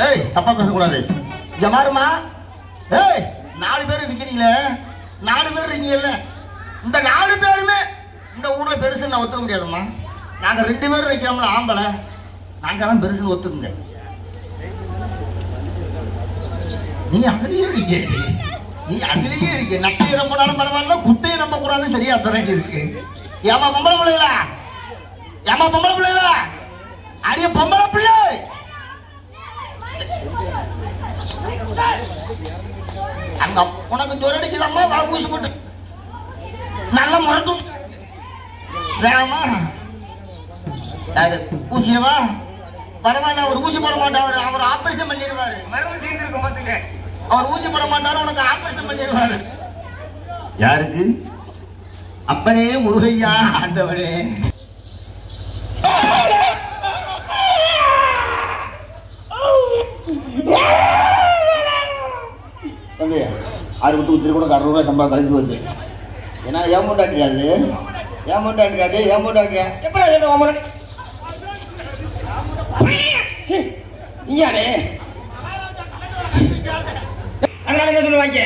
ஏய் தப்பா பேசக்கூடாது. இங்க பாருமா, ஏய் 4 பேர் இருக்கீங்களே, 4 பேர் இருக்கீங்கல்ல, இந்த 4 பேருமே இந்த ஊர்ல பெருசுன்னு நான் ஒத்துக்க முடியாதும்மா. நாங்க 2 பேரும் வைக்கிறோம்ல ஆம்பளை, நாங்க தான் பெருசுன்னு ஒத்துக்குங்க. நீ அதுலயே இருக்க, நீ அதுலயே இருக்க. நட்டையை நம்பினாலும் பரவாயில்ல, குட்டையை நம்ப கூடாதுன்னு சரியா தொடங்கி இருக்கு. ஏமா பொம்பளை பிள்ளைகளா, ஏமா பொம்பளை பிள்ளைகளா, அடிய பொம்பளை பிள்ளை அங்க உனக்கு ஜொரடிக்குதம்மா, வா ஊசி போட்டு நல்லா முரட்டும் வேணாமா? ஊசியவா பரவாயில்ல, அவர் ஊசி போட மாட்டாரு, அவர் ஆபரேஷன் பண்ணிடுவாரு. மருந்து தீர்ந்துருக்க மாட்டீங்க, அவர் ஊசி போட மாட்டாரு, உனக்கு ஆபரேஷன் பண்ணிடுவாரு. யாருக்கு? அப்பனே முருகையா ஆண்டவனே. தம்பி 6 குத்து கூட 60 ரூபாய் சம்பளம் கழிஞ்சு போச்சு. ஏன்னா ஏமாட்டாட்டியாரு, ஏமாட்டாட்டியாட்டி ஏமாட்டாட்டியா எப்படி நீயாரே? அதனால என்ன சொல்லுவாங்க,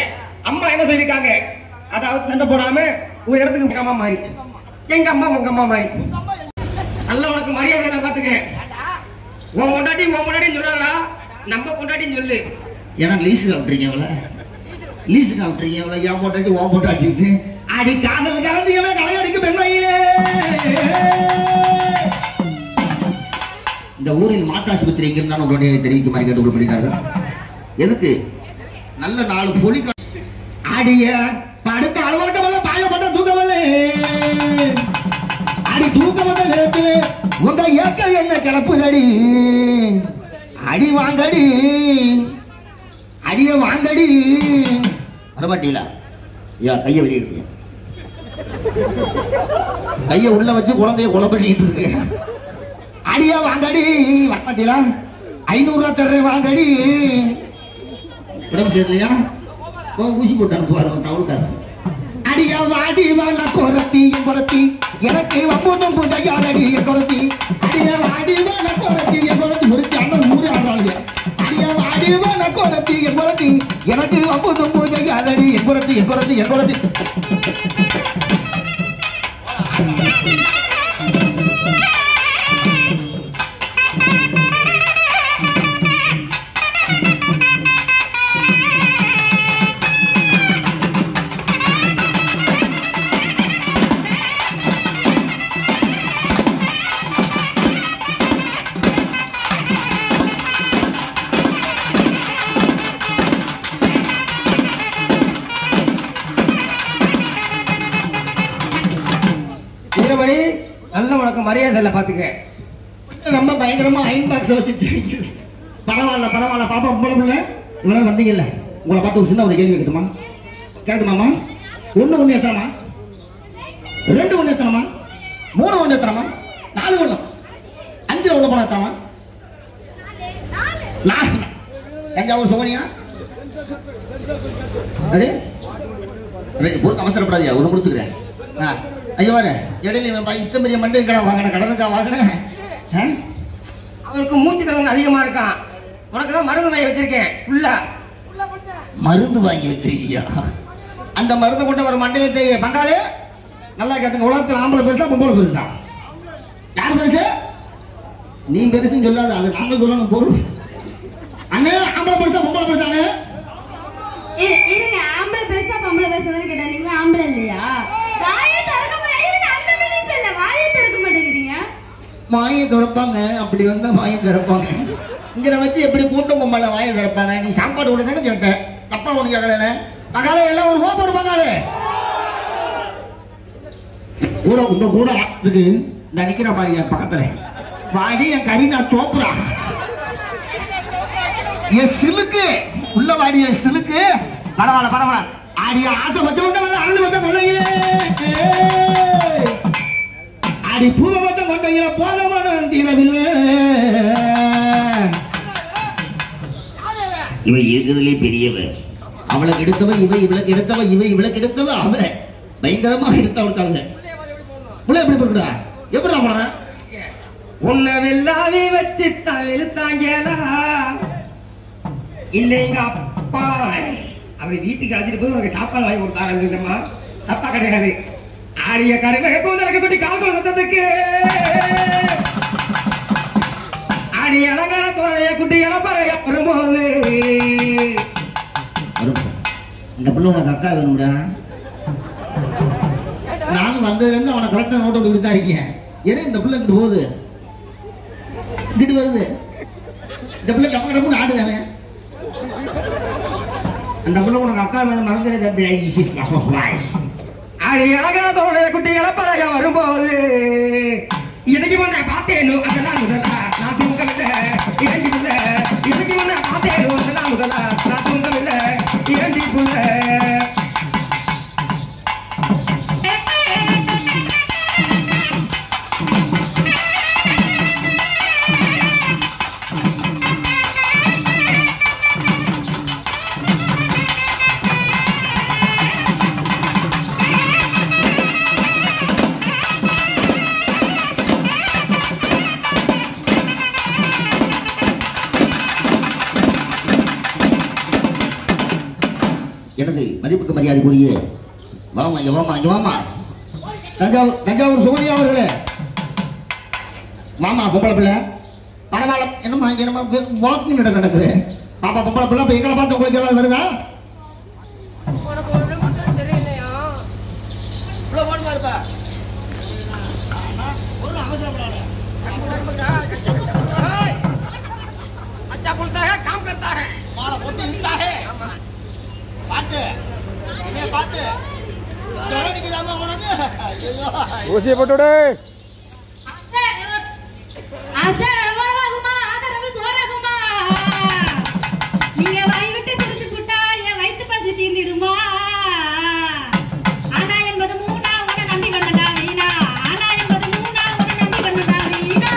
அம்மா என்ன சொல்லியிருக்காங்க, அதாவது சண்டை போடாம ஒரு இடத்துக்கு அம்மா மாறி, எங்க அம்மா உங்க அம்மா மாறி. நல்ல உனக்கு மரியாதை பாத்துக்க. உன் கொண்டாட்டின்னு சொல்லாதா, நம்ம கொண்டாட்டின்னு சொல்லு. ஏன்னா லீஸுக்கு விட்டுறீங்க அவள, லீஸுக்கு விட்டுறீங்க அவள. ஏன் போட்டாட்டி ஓ போட்டாட்டிட்டு அடி காதல் கலந்தீங்கன்னா கலையடிக்க பெண்மையிலே. இந்த ஊரில் மாட்டாஸ்பத்திரி எங்க இருந்தாலும் உங்களுடைய தெரிவிக்குமாறு கேட்டு பண்ணிட்டார்கள். எதுக்கு? நல்ல 4 பொலி அடிய படுத்த அலுவலகமல்ல, பாயப்பட்ட தூக்கமல்ல, அடி தூக்கமல்ல நேரத்து உங்க ஏக்க என்ன கிளப்புதடி, அடி வாங்கடி, அடிய வாங்கடி. வரமாட்டீங்களா? கைய வெளியிடுங்க, கைய உள்ள வச்சு குழந்தைய கொலை பண்ணிட்டு இருக்கு. அடியா வாங்கடி, வரமாட்டீங்களா? 500 ரூபாய் தர்றேன் வாங்கடி. உடம்பு தெரியலையா? ஊசி போட்டு அனுப்புவார் தவளுக்காரன். அடியா வாடி வாங்க குரத்தி குரத்தி, எனக்கு வம்பூட்டம் பூஜையாடி குரத்தி. அடியா வாடி வாங்க குரத்தி குரத்தி, ஒரு அண்ணன் 3 ஆளாளுங்க. அடியா வாடி வாங்க குரத்தி குரத்தி, எனக்கு வம்பூட்டம் பூஜையாடி குரத்தி குரத்தி குரத்தி. வீரமணி, நல்ல உனக்கு மரியாதை இல்லை பாத்துக்க. ரொம்ப பயங்கரமா அயன் பாக்ஸ் வச்சு பரவாயில்ல பரவாயில்ல. பாப்பா பொம்பளை பிள்ளை இவ்வளவு வந்தீங்கல்ல, உங்களை பார்த்து ஒரு சின்ன ஒரு கேள்வி கேட்டுமா? கேட்டுமாமா? 1 எத்தனமா? 2 எத்தனமா? 3 எத்தனமா? 4 5 உள்ள போன எத்தனமா? 4 தஞ்சாவூர் சோனியா சரி பொருள் அவசரப்படாதியா, ஒரு முடிச்சுக்கிறேன். ஐயோ வாரு இடையில இத்தனை பெரிய மண்டை கடை வாங்கின கடனுக்கா வாங்கினேன். அவருக்கு மூச்சு தரவங்க அதிகமா இருக்கான். உனக்கு தான் மருந்து வாங்கி வச்சிருக்கேன். மருந்து வாங்கி வச்சிருக்கியா? அந்த மருந்து கொண்டு வர மண்டையை பங்காளி நல்லா கேட்டுங்க. உலகத்தில் ஆம்பளை பெருசா பொம்பளை பெருசா? யார் பெருசு? நீ பெருசுன்னு சொல்லாது, அது நாங்க சொல்லணும் பொருள். அண்ணே ஆம்பளை பெருசா பொம்பளை பெருசானே? இருங்க, ஆம்பளை பெருசா பொம்பளை பெருசா கேட்டா நீங்க ஆம்பளை இல்லையா? வாயை திறக்க மாட்டேங்கிறீங்க, அந்த பெருசு இல்ல, வாயை திறக்க மாட்டேங்கிறீங்க. வாயை திறப்பாங்க, அப்படி வந்தா வாயை திறப்பாங்க. இங்க வச்சு எப்படி கூட்டம் பொம்பளை வாயை திறப்பாங்க? நீ சாப்பாடு ஒண்ணு தானே கேட்ட, தப்பா ஒண்ணு கேட்கல. பங்காளி எல்லாம் ஒரு போடு பங்காளி கூட உங்க கூட இதுக்கு இந்த நிக்கிற மாதிரி என் பக்கத்துல வாடி என் கரீனா சோப்ரா என் சிலுக்கு உள்ள வாடி என் சிலுக்கு. பரவாயில்ல பரவாயில்ல, ஆடிய ஆசை வச்சவங்க அண்ணு வச்ச கொள்ளையே, ஆடி பூவ வச்ச கொண்டைய போதமான தீனவில்லை. இவன் இருக்கிறதுலே பெரியவ, அவளுக்கு எடுத்தவ இவ, இவளுக்கு எடுத்தவ இவ, இவளுக்கு எடுத்தவ அவ. பயங்கரமா எடுத்தவளுக்காங்க. உள்ள எப்படி போடுடா? எப்படி போடுற? உன்னை வெள்ளாவே வச்சு தவிழ்த்தாங்கலா, இல்ல எங்க அப்பா அவர் வீட்டுக்கு அழைச்சிட்டு போய் உனக்கு சாப்பாடு வாங்கி கொடுத்தாருமா, தப்பா கிடையாது. ஆடிய கருமை கூந்தலுக்கு குட்டி கால் கொண்டதுக்கு ஆடிய அலங்கார தோழைய குட்டி இளப்பறைய வரும்போது இந்த பிள்ளை உனக்கு அக்கா வேணும்டா. நானும் வந்ததுல இருந்து அவனை கரெக்டா நோட் விட்டு தான் இருக்கேன். ஏன்னா இந்த பிள்ளை இங்கிட்டு போகுது, இங்கிட்டு வருது. இந்த பிள்ளை டப்பு டப்புன்னு ஆடுதானே. அந்த பிள்ளை உனக்கு அக்கா வேணும் மறந்துடுது. ஆடி அழகான தோழைய குட்டி இளப்பறைய வரும்போது எனக்கு முன்ன பார்த்தேனோ அதெல்லாம் முதலா நான் தூங்கவில்லை, இரண்டி புள்ள எனக்கு முன்ன பார்த்தேனோ அதெல்லாம் முதலா நான் தூங்கவில்லை, இரண்டி புள்ள. எனது மதிப்புக்கு மரியாதைக்குரிய வாமா இங்க வாமா இங்க வாமா. தஞ்சாவூர் சோனியா அவர்களே மாமா பொம்பளை பிள்ளை பரவாயில்ல. என்னம்மா இங்க என்னமா வாக்கிங் நடக்குது. பாப்பா பொம்பளை பிள்ளை இப்ப எங்களை பார்த்து உங்களுக்கு ஏதாவது வருதா? अच्छा बोलता है काम करता है मारा बोलते हिलता है बात इन्हें बात चलो निकल जामा उन्होंने ओसे पटोड़े ஆசை வரவாகுமா ஆதரவு சுவராகுமா, நீங்க வாய் விட்டு சிரிச்சு புட்டா என் வயிற்று பசி தீர்ந்திடுமா. ஆனா என்பது மூணா உன்னை நம்பி வந்தடா வீணா, ஆனா என்பது மூணா உன்னை நம்பி வந்தடா வீணா.